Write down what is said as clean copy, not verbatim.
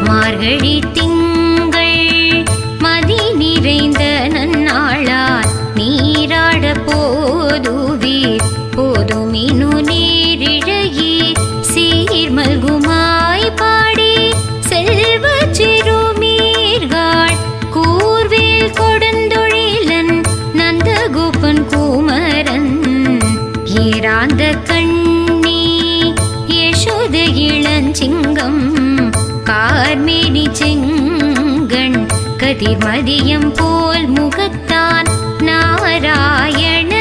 மார்கழி திங்கள் மதி நிறைந்த நன்னாளால் நீராட போதுவீர் போதுமினு நீரிழகி சீர்மல்குமாய் பாடி செல்வ சிறுமீர்கள் கூர்வேல் கொடுந்தொழிலன் நந்தகோபன் குமரன் ஏராந்த கண்ணி யசோத இளஞ்சிங்கம் கார்மேனி செங்கண் கதிர்மதியம் போல் முகத்தான் நாராயண